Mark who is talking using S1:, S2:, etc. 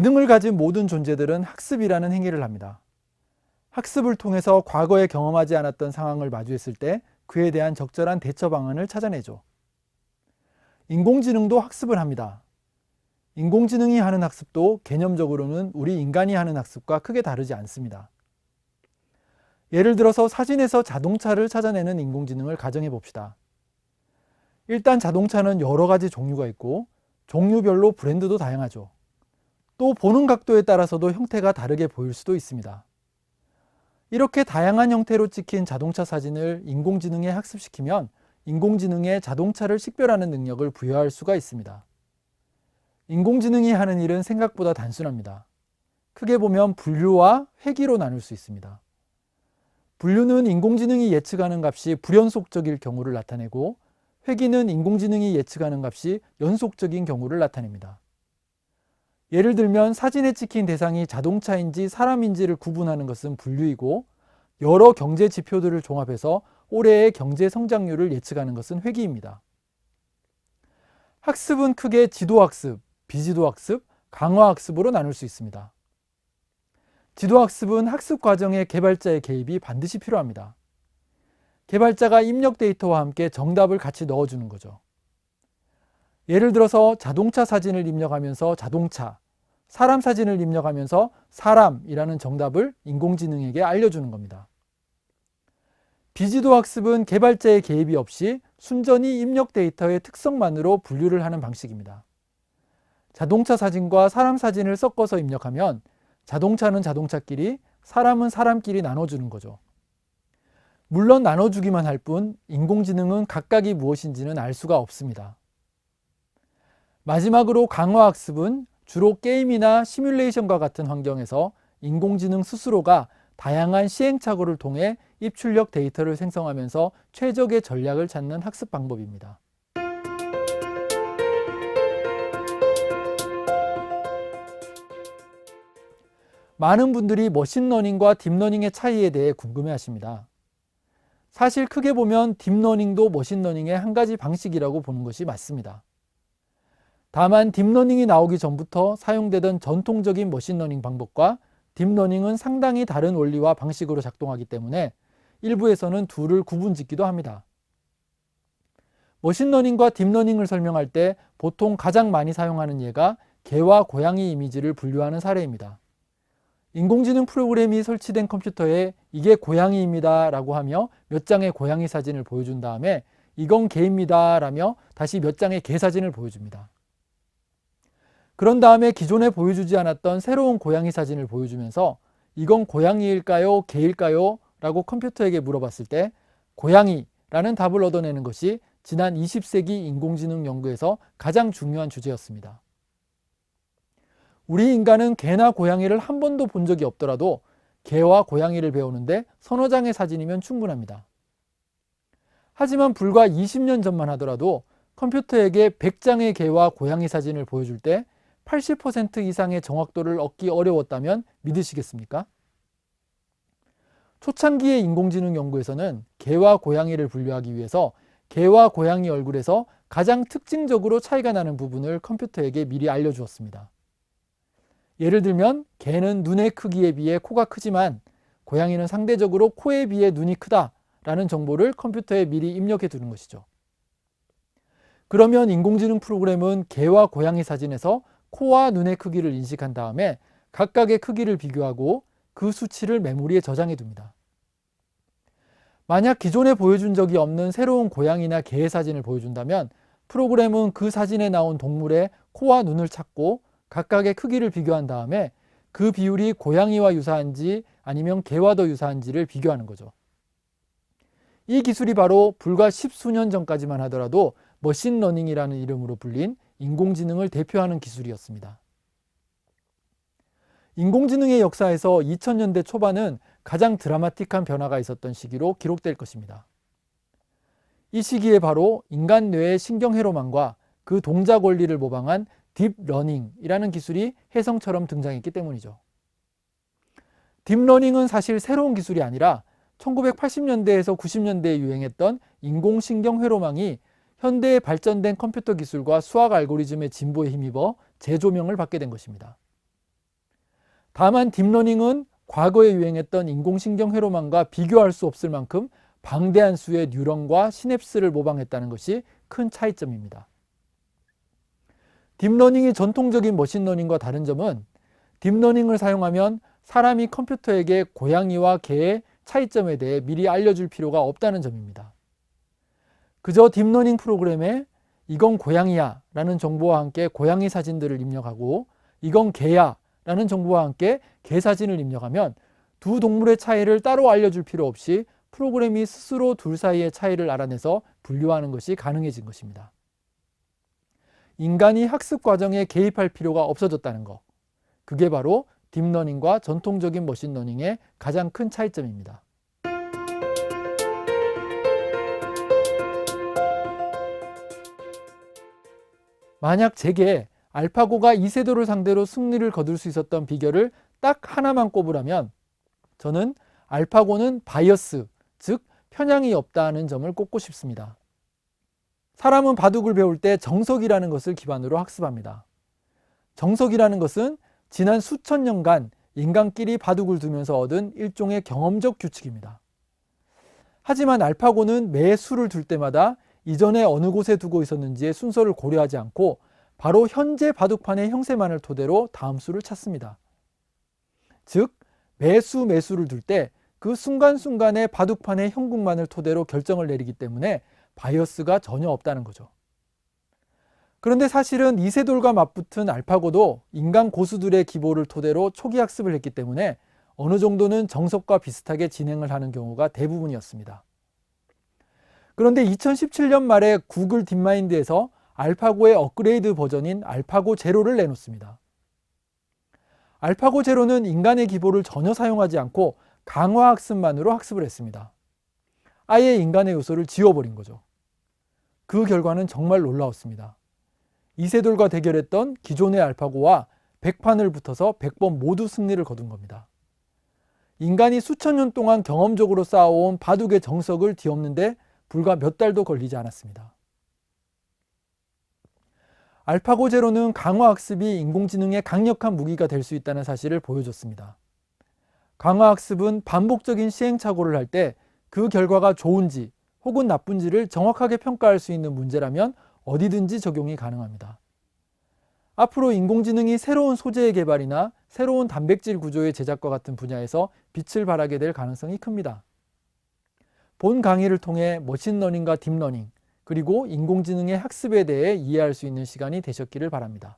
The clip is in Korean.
S1: 지능을 가진 모든 존재들은 학습이라는 행위를 합니다. 학습을 통해서 과거에 경험하지 않았던 상황을 마주했을 때 그에 대한 적절한 대처 방안을 찾아내죠. 인공지능도 학습을 합니다. 인공지능이 하는 학습도 개념적으로는 우리 인간이 하는 학습과 크게 다르지 않습니다. 예를 들어서 사진에서 자동차를 찾아내는 인공지능을 가정해 봅시다. 일단 자동차는 여러 가지 종류가 있고 종류별로 브랜드도 다양하죠. 또 보는 각도에 따라서도 형태가 다르게 보일 수도 있습니다. 이렇게 다양한 형태로 찍힌 자동차 사진을 인공지능에 학습시키면 인공지능에 자동차를 식별하는 능력을 부여할 수가 있습니다. 인공지능이 하는 일은 생각보다 단순합니다. 크게 보면 분류와 회귀로 나눌 수 있습니다. 분류는 인공지능이 예측하는 값이 불연속적일 경우를 나타내고 회귀는 인공지능이 예측하는 값이 연속적인 경우를 나타냅니다. 예를 들면 사진에 찍힌 대상이 자동차인지 사람인지를 구분하는 것은 분류이고 여러 경제 지표들을 종합해서 올해의 경제 성장률을 예측하는 것은 회귀입니다. 학습은 크게 지도학습, 비지도학습, 강화학습으로 나눌 수 있습니다. 지도학습은 학습 과정에 개발자의 개입이 반드시 필요합니다. 개발자가 입력 데이터와 함께 정답을 같이 넣어주는 거죠. 예를 들어서 자동차 사진을 입력하면서 자동차, 사람 사진을 입력하면서 사람이라는 정답을 인공지능에게 알려주는 겁니다. 비지도 학습은 개발자의 개입이 없이 순전히 입력 데이터의 특성만으로 분류를 하는 방식입니다. 자동차 사진과 사람 사진을 섞어서 입력하면 자동차는 자동차끼리, 사람은 사람끼리 나눠주는 거죠. 물론 나눠주기만 할 뿐 인공지능은 각각이 무엇인지는 알 수가 없습니다. 마지막으로 강화학습은 주로 게임이나 시뮬레이션과 같은 환경에서 인공지능 스스로가 다양한 시행착오를 통해 입출력 데이터를 생성하면서 최적의 전략을 찾는 학습 방법입니다. 많은 분들이 머신러닝과 딥러닝의 차이에 대해 궁금해하십니다. 사실 크게 보면 딥러닝도 머신러닝의 한 가지 방식이라고 보는 것이 맞습니다. 다만 딥러닝이 나오기 전부터 사용되던 전통적인 머신러닝 방법과 딥러닝은 상당히 다른 원리와 방식으로 작동하기 때문에 일부에서는 둘을 구분짓기도 합니다. 머신러닝과 딥러닝을 설명할 때 보통 가장 많이 사용하는 예가 개와 고양이 이미지를 분류하는 사례입니다. 인공지능 프로그램이 설치된 컴퓨터에 이게 고양이입니다 라고 하며 몇 장의 고양이 사진을 보여준 다음에 이건 개입니다 라며 다시 몇 장의 개 사진을 보여줍니다. 그런 다음에 기존에 보여주지 않았던 새로운 고양이 사진을 보여주면서 이건 고양이일까요? 개일까요? 라고 컴퓨터에게 물어봤을 때 고양이라는 답을 얻어내는 것이 지난 20세기 인공지능 연구에서 가장 중요한 주제였습니다. 우리 인간은 개나 고양이를 한 번도 본 적이 없더라도 개와 고양이를 배우는데 서너 장의 사진이면 충분합니다. 하지만 불과 20년 전만 하더라도 컴퓨터에게 100장의 개와 고양이 사진을 보여줄 때 80% 이상의 정확도를 얻기 어려웠다면 믿으시겠습니까? 초창기의 인공지능 연구에서는 개와 고양이를 분류하기 위해서 개와 고양이 얼굴에서 가장 특징적으로 차이가 나는 부분을 컴퓨터에게 미리 알려주었습니다. 예를 들면 개는 눈의 크기에 비해 코가 크지만 고양이는 상대적으로 코에 비해 눈이 크다라는 정보를 컴퓨터에 미리 입력해 두는 것이죠. 그러면 인공지능 프로그램은 개와 고양이 사진에서 코와 눈의 크기를 인식한 다음에 각각의 크기를 비교하고 그 수치를 메모리에 저장해 둡니다. 만약 기존에 보여준 적이 없는 새로운 고양이나 개의 사진을 보여준다면 프로그램은 그 사진에 나온 동물의 코와 눈을 찾고 각각의 크기를 비교한 다음에 그 비율이 고양이와 유사한지 아니면 개와 더 유사한지를 비교하는 거죠. 이 기술이 바로 불과 10수년 전까지만 하더라도 머신러닝이라는 이름으로 불린 인공지능을 대표하는 기술이었습니다. 인공지능의 역사에서 2000년대 초반은 가장 드라마틱한 변화가 있었던 시기로 기록될 것입니다. 이 시기에 바로 인간 뇌의 신경회로망과 그 동작 원리를 모방한 딥러닝이라는 기술이 혜성처럼 등장했기 때문이죠. 딥러닝은 사실 새로운 기술이 아니라 1980년대에서 90년대에 유행했던 인공신경회로망이 현대의 발전된 컴퓨터 기술과 수학 알고리즘의 진보에 힘입어 재조명을 받게 된 것입니다. 다만 딥러닝은 과거에 유행했던 인공신경 회로망과 비교할 수 없을 만큼 방대한 수의 뉴런과 시냅스를 모방했다는 것이 큰 차이점입니다. 딥러닝이 전통적인 머신러닝과 다른 점은 딥러닝을 사용하면 사람이 컴퓨터에게 고양이와 개의 차이점에 대해 미리 알려줄 필요가 없다는 점입니다. 그저 딥러닝 프로그램에 이건 고양이야 라는 정보와 함께 고양이 사진들을 입력하고 이건 개야 라는 정보와 함께 개 사진을 입력하면 두 동물의 차이를 따로 알려줄 필요 없이 프로그램이 스스로 둘 사이의 차이를 알아내서 분류하는 것이 가능해진 것입니다. 인간이 학습 과정에 개입할 필요가 없어졌다는 것. 그게 바로 딥러닝과 전통적인 머신러닝의 가장 큰 차이점입니다. 만약 제게 알파고가 이세돌을 상대로 승리를 거둘 수 있었던 비결을 딱 하나만 꼽으라면 저는 알파고는 바이어스, 즉 편향이 없다는 점을 꼽고 싶습니다. 사람은 바둑을 배울 때 정석이라는 것을 기반으로 학습합니다. 정석이라는 것은 지난 수천 년간 인간끼리 바둑을 두면서 얻은 일종의 경험적 규칙입니다. 하지만 알파고는 매 수를 둘 때마다 이전에 어느 곳에 두고 있었는지의 순서를 고려하지 않고 바로 현재 바둑판의 형세만을 토대로 다음 수를 찾습니다. 즉, 매수를 둘 때 그 순간순간의 바둑판의 형국만을 토대로 결정을 내리기 때문에 바이어스가 전혀 없다는 거죠. 그런데 사실은 이세돌과 맞붙은 알파고도 인간 고수들의 기보를 토대로 초기 학습을 했기 때문에 어느 정도는 정석과 비슷하게 진행을 하는 경우가 대부분이었습니다. 그런데 2017년 말에 구글 딥마인드에서 알파고의 업그레이드 버전인 알파고 제로를 내놓습니다. 알파고 제로는 인간의 기보를 전혀 사용하지 않고 강화 학습만으로 학습을 했습니다. 아예 인간의 요소를 지워버린 거죠. 그 결과는 정말 놀라웠습니다. 이세돌과 대결했던 기존의 알파고와 100판을 붙어서 100번 모두 승리를 거둔 겁니다. 인간이 수천 년 동안 경험적으로 쌓아온 바둑의 정석을 뒤엎는데 불과 몇 달도 걸리지 않았습니다. 알파고 제로는 강화 학습이 인공지능의 강력한 무기가 될 수 있다는 사실을 보여줬습니다. 강화 학습은 반복적인 시행착오를 할 때 그 결과가 좋은지 혹은 나쁜지를 정확하게 평가할 수 있는 문제라면 어디든지 적용이 가능합니다. 앞으로 인공지능이 새로운 소재의 개발이나 새로운 단백질 구조의 제작과 같은 분야에서 빛을 발하게 될 가능성이 큽니다. 본 강의를 통해 머신러닝과 딥러닝, 그리고 인공지능의 학습에 대해 이해할 수 있는 시간이 되셨기를 바랍니다.